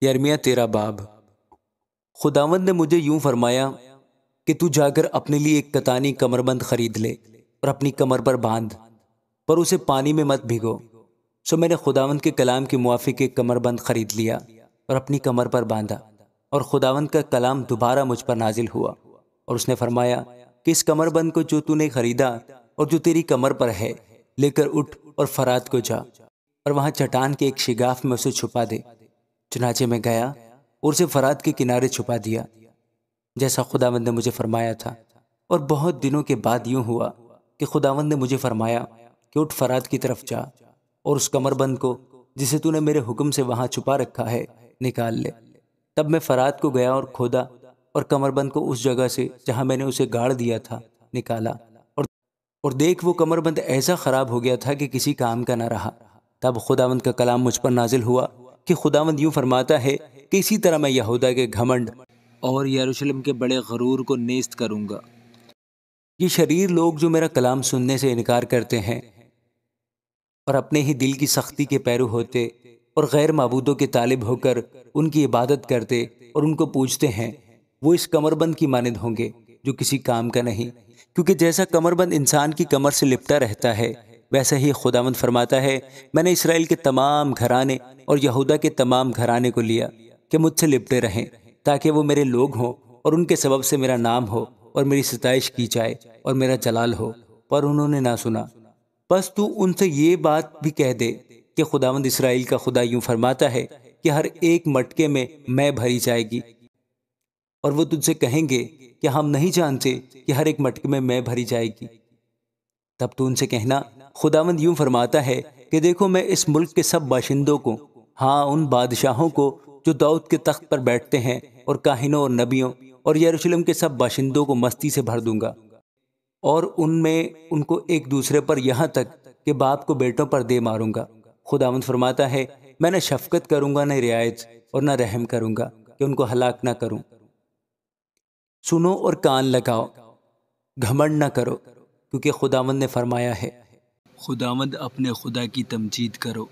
یرمیہ 13 باب۔ خداوند نے مجھے یوں فرمایا کہ تو جا کر اپنے لیے ایک کتانی کمربند خرید لے اور اپنی کمر پر باندھ، پر اسے پانی میں مت بھگو۔ سو میں نے خداوند کے کلام کے موافق ایک کمربند خرید لیا اور اپنی کمر پر باندھا، اور خداوند کا کلام دوبارہ مجھ پر نازل ہوا، اور اس نے فرمایا کہ اس کمربند کو جو تو نے خریدا اور جو تیری کمر پر ہے، لے کر اٹھ اور فرات کو جا، اور وہاں چٹان کے ایک شگاف میں اسے چھپا دے۔ چنانچہ میں گیا اور اسے فرات کے کنارے چھپا دیا، جیسا خداوند نے مجھے فرمایا تھا۔ اور بہت دنوں کے بعد یوں ہوا کہ خداوند نے مجھے فرمایا کہ اٹھ فرات کی طرف جا اور اس کمربند کو جسے تو نے میرے حکم سے وہاں چھپا رکھا ہے نکال لے۔ تب میں فرات کو گیا اور کھودا اور کمربند کو اس جگہ سے جہاں میں نے اسے گاڑ دیا تھا نکالا، اور دیکھ وہ کمربند ایسا خراب ہو گیا تھا کہ کسی کام کا نہ رہا۔ تب خداوند کا کلام مجھ پر نازل ہوا کہ خداوند یوں فرماتا ہے کہ اسی طرح میں یہودا کے گھمنڈ اور یروشلم کے بڑے غرور کو نیست کروں گا۔ یہ شریر لوگ جو میرا کلام سننے سے انکار کرتے ہیں اور اپنے ہی دل کی سختی کے پیرو ہوتے اور غیر معبودوں کے طالب ہو کر ان کی عبادت کرتے اور ان کو پوجتے ہیں، وہ اس کمربند کی مانند ہوں گے جو کسی کام کا نہیں، کیونکہ جیسا کمربند انسان کی کمر سے لپٹا رہتا ہے، ویسا ہی خداوند فرماتا ہے میں نے اسرائیل کے تمام گھرانے اور یہودا کے تمام گھرانے کو لیا کہ مجھ سے لپٹے رہیں، تاکہ وہ میرے لوگ ہوں اور ان کے سبب سے میرا نام ہو اور میری ستائش کی جائے اور میرا جلال ہو، پر انہوں نے نہ سنا۔ بس تو ان سے یہ بات بھی کہہ دے کہ خداوند اسرائیل کا خدا یوں فرماتا ہے کہ ہر ایک مٹکے میں بھری جائے گی، اور وہ تجھ سے کہیں گے کہ ہم نہیں جانتے کہ ہر ایک مٹکے میں بھری جائے گی۔ تب تو ان سے کہنا خداوند یوں فرماتا ہے کہ دیکھو میں اس ملک کے سب باشندوں کو، ہاں ان بادشاہوں کو جو داؤد کے تخت پر بیٹھتے ہیں اور کاہنوں اور نبیوں اور یروشلم کے سب باشندوں کو مستی سے بھر دوں گا، اور ان میں ان کو ایک دوسرے پر یہاں تک کہ باپ کو بیٹوں پر دے ماروں گا۔ خداوند فرماتا ہے میں نہ شفقت کروں گا نہ رعایت اور نہ رحم کروں گا کہ ان کو ہلاک نہ کروں۔ سنو اور کان لگاؤ، گھمنڈ نہ کرو، کیونکہ خداوند نے فرمایا ہے، خداوند اپنے خدا کی تمجید کرو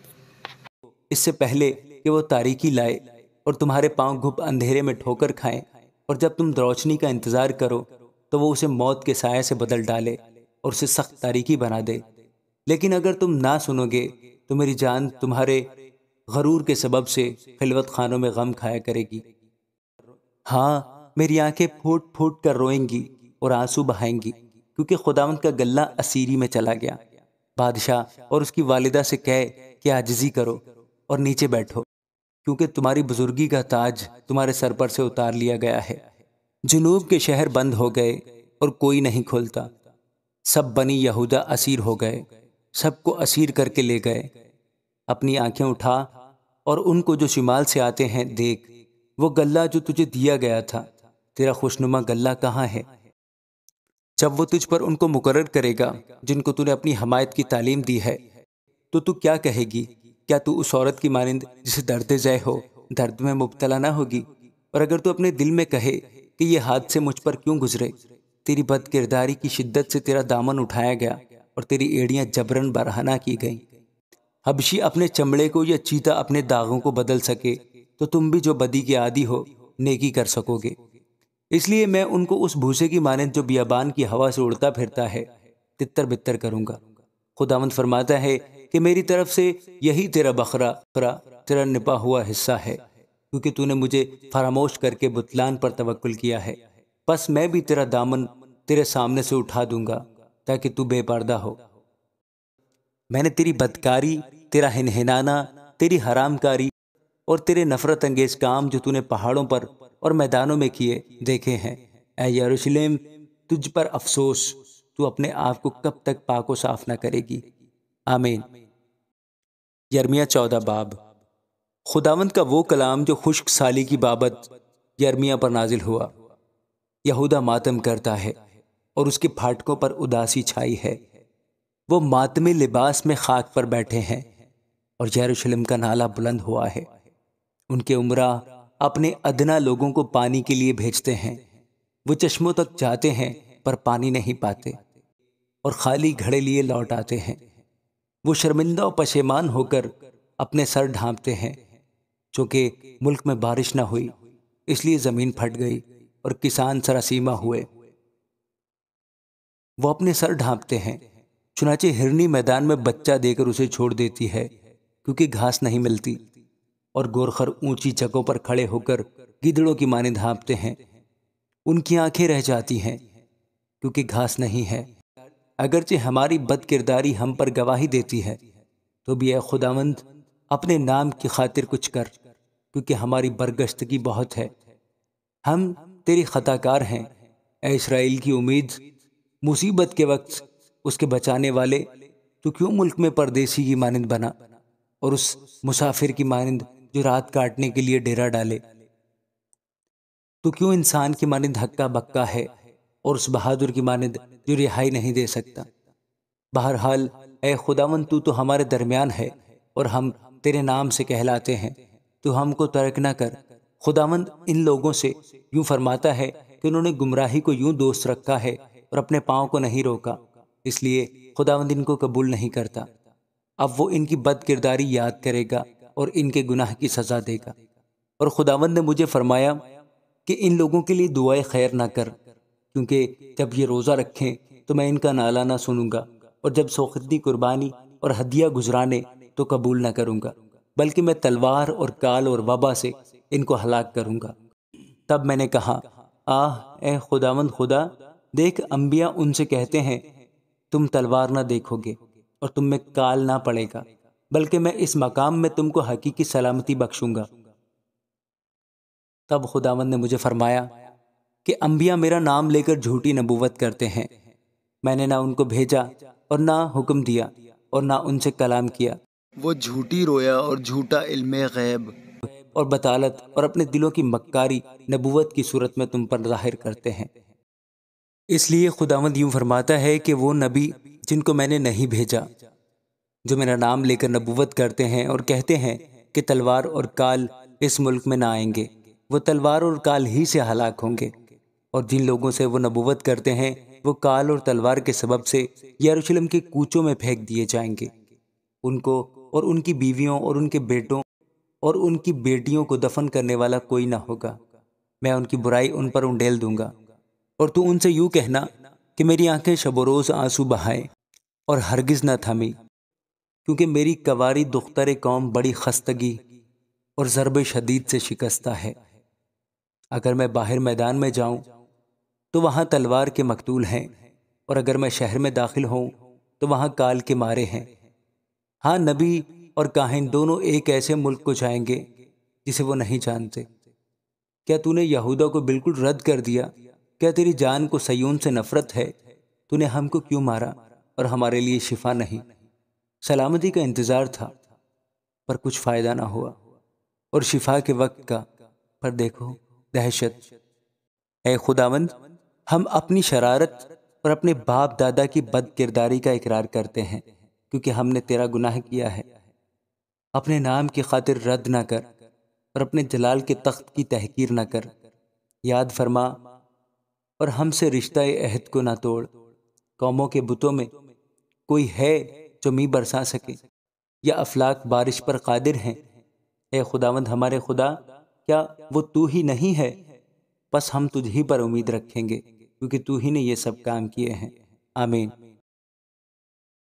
اس سے پہلے کہ وہ تاریکی لائے اور تمہارے پاؤں گھپ اندھیرے میں ٹھوکر کھائیں، اور جب تم روشنی کا انتظار کرو تو وہ اسے موت کے سائے سے بدل ڈالے اور اسے سخت تاریکی بنا دے۔ لیکن اگر تم نہ سنو گے تو میری جان تمہارے غرور کے سبب سے خلوت خانوں میں غم کھایا کرے گی۔ ہاں میری آنکھیں پھوٹ پھوٹ کر روئیں گی اور آنسو بہائیں گی، کیونکہ خداوند کا گلہ اسیری میں چلا گیا۔ بادشاہ اور اس کی والدہ سے کہے کہ عاجزی کرو اور نیچے بیٹھو، کیونکہ تمہاری بزرگی کا تاج تمہارے سر پر سے اتار لیا گیا ہے۔ جنوب کے شہر بند ہو گئے اور کوئی نہیں کھولتا، سب بنی یہودا اسیر ہو گئے، سب کو اسیر کر کے لے گئے۔ اپنی آنکھیں اٹھا اور ان کو جو شمال سے آتے ہیں دیکھ، وہ گلہ جو تجھے دیا گیا تھا، تیرا خوشنما گلہ کہاں ہے؟ جب وہ تجھ پر ان کو مقرر کرے گا جن کو تو نے اپنی حمایت کی تعلیم دی ہے، تو کیا کہے گی؟ کیا تو اس عورت کی مانند جسے درد ذے ہو درد میں مبتلا نہ ہوگی؟ اور اگر تو اپنے دل میں کہے کہ یہ حادثے مجھ پر کیوں گزرے، تیری بد کرداری کی شدت سے تیرا دامن اٹھایا گیا اور تیری ایڑیاں جبرن برہنہ کی گئیں۔ حبشی اپنے چمڑے کو یا چیتا اپنے داغوں کو بدل سکے تو تم بھی جو بدی کے عادی ہو نیکی کر سکو گے۔ اس لیے میں ان کو اس بھوسے کی مانند جو بیابان کی ہوا سے اڑتا پھرتا ہے تتر بتر کروں گا۔ خداوند فرماتا ہے کہ میری طرف سے یہی تیرا بکرا تیرا نپا ہوا حصہ ہے، کیونکہ تو نے مجھے فراموش کر کے بتلان پر توکل کیا ہے۔ پس میں بھی تیرا دامن تیرے سامنے سے اٹھا دوں گا تاکہ تو بے پردہ ہو۔ میں نے تیری بدکاری، تیرا ہنہنانا، تیری حرام کاری اور تیرے نفرت انگیز کام جو تو نے پہاڑوں پر اور میدانوں میں کیے دیکھے ہیں۔ اے یروشلم، تجھ پر افسوس، تو اپنے آپ کو کب تک پاک و صاف نہ کرے گی؟ آمین۔ یرمیہ 14 باب۔ خداوند کا وہ کلام جو خشک سالی کی بابت یرمیہ پر نازل ہوا۔ یہودا ماتم کرتا ہے اور اس کے پھاٹکوں پر اداسی چھائی ہے، وہ ماتمی لباس میں خاک پر بیٹھے ہیں، اور یروشلم کا نالہ بلند ہوا ہے۔ ان کے امراء اپنے ادنا لوگوں کو پانی کے لیے بھیجتے ہیں، وہ چشموں تک جاتے ہیں پر پانی نہیں پاتے، اور خالی گھڑے لیے لوٹ آتے ہیں۔ وہ شرمندہ و پشیمان ہو کر اپنے سر ڈھانپتے ہیں، چونکہ ملک میں بارش نہ ہوئی اس لیے زمین پھٹ گئی اور کسان سراسیمہ ہوئے۔ وہ اپنے سر ڈھانپتے ہیں، چنانچہ ہرنی میدان میں بچہ دے کر اسے چھوڑ دیتی ہے کیونکہ گھاس نہیں ملتی، اور گورخر اونچی جگہوں پر کھڑے ہو کر گدڑوں کی مانند ہانپتے ہیں۔ ان کی آنکھیں رہ جاتی ہیں کیونکہ گھاس نہیں ہے۔ اگرچہ ہماری بد کرداری ہم پر گواہی دیتی ہے تو بھی اے خداوند اپنے نام کی خاطر کچھ کر، کیونکہ ہماری برگشتگی بہت ہے۔ ہم تیری خطا کار ہیں۔ اے اسرائیل کی امید، مصیبت کے وقت اس کے بچانے والے، تو کیوں ملک میں پردیسی کی مانند بنا اور اس مسافر کی مانند جو رات کاٹنے کے لیے ڈیرا ڈالے؟ تو کیوں انسان کی مانند ہکا بکا ہے اور اس بہادر کی مانند جو رہائی نہیں دے سکتا؟ بہرحال اے خداوند تو ہمارے درمیان ہے اور ہم تیرے نام سے کہلاتے ہیں، تو ہم کو ترک نہ کر۔ خداوند ان لوگوں سے یوں فرماتا ہے کہ انہوں نے گمراہی کو یوں دوست رکھا ہے اور اپنے پاؤں کو نہیں روکا، اس لیے خداوند ان کو قبول نہیں کرتا۔ اب وہ ان کی بد کرداری یاد کرے گا اور ان کے گناہ کی سزا دے گا۔ اور خداوند نے مجھے فرمایا کہ ان لوگوں کے لیے دعائے خیر نہ کر، کیونکہ جب یہ روزہ رکھیں تو میں ان کا نالہ نہ سنوں گا، اور جب سوختگی قربانی اور ہدیہ گزرانے تو قبول نہ کروں گا، بلکہ میں تلوار اور کال اور وبا سے ان کو ہلاک کروں گا۔ تب میں نے کہا، اے خداوند خدا، دیکھ انبیاء ان سے کہتے ہیں تم تلوار نہ دیکھو گے اور تم میں کال نہ پڑے گا، بلکہ میں اس مقام میں تم کو حقیقی سلامتی بخشوں گا۔ تب خداوند نے مجھے فرمایا کہ انبیاء میرا نام لے کر جھوٹی نبوت کرتے ہیں، میں نے نہ ان کو بھیجا اور نہ حکم دیا اور نہ ان سے کلام کیا۔ وہ جھوٹی رویا اور جھوٹا علم غیب اور بطالت اور اپنے دلوں کی مکاری نبوت کی صورت میں تم پر ظاہر کرتے ہیں۔ اس لیے خداوند یوں فرماتا ہے کہ وہ نبی جن کو میں نے نہیں بھیجا، جو میرا نام لے کر نبوت کرتے ہیں اور کہتے ہیں کہ تلوار اور کال اس ملک میں نہ آئیں گے، وہ تلوار اور کال ہی سے ہلاک ہوں گے۔ اور جن لوگوں سے وہ نبوت کرتے ہیں وہ کال اور تلوار کے سبب سے یروشلم کے کوچوں میں پھینک دیے جائیں گے۔ ان کو اور ان کی بیویوں اور ان کے بیٹوں اور ان کی بیٹیوں کو دفن کرنے والا کوئی نہ ہوگا۔ میں ان کی برائی ان پر انڈیل دوں گا۔ اور تو ان سے یوں کہنا کہ میری آنکھیں شب و روز آنسو بہائیں اور ہرگز نہ تھمی، کیونکہ میری کواری دختر قوم بڑی خستگی اور ضرب شدید سے شکستہ ہے۔ اگر میں باہر میدان میں جاؤں تو وہاں تلوار کے مقتول ہیں، اور اگر میں شہر میں داخل ہوں تو وہاں کال کے مارے ہیں۔ ہاں، نبی اور کاہن دونوں ایک ایسے ملک کو جائیں گے جسے وہ نہیں جانتے۔ کیا تو نے یہودا کو بالکل رد کر دیا؟ کیا تیری جان کو سیون سے نفرت ہے؟ تو نے ہم کو کیوں مارا اور ہمارے لیے شفا نہیں؟ سلامتی کا انتظار تھا پر کچھ فائدہ نہ ہوا، اور شفا کے وقت کا پر دیکھو دہشت۔ اے خداوند، ہم اپنی شرارت اور اپنے باپ دادا کی بد کرداری کا اقرار کرتے ہیں، کیونکہ ہم نے تیرا گناہ کیا ہے۔ اپنے نام کی خاطر رد نہ کر اور اپنے جلال کے تخت کی تحقیر نہ کر۔ یاد فرما اور ہم سے رشتہ عہد کو نہ توڑ۔ قوموں کے بتوں میں کوئی ہے جو می برسا سکے، یا افلاک بارش پر قادر ہیں؟ اے خداوند ہمارے خدا، کیا وہ تو ہی نہیں ہے؟ بس ہم تجھ ہی پر امید رکھیں گے، کیونکہ تو ہی نے یہ سب کام کیے ہیں۔ آمین۔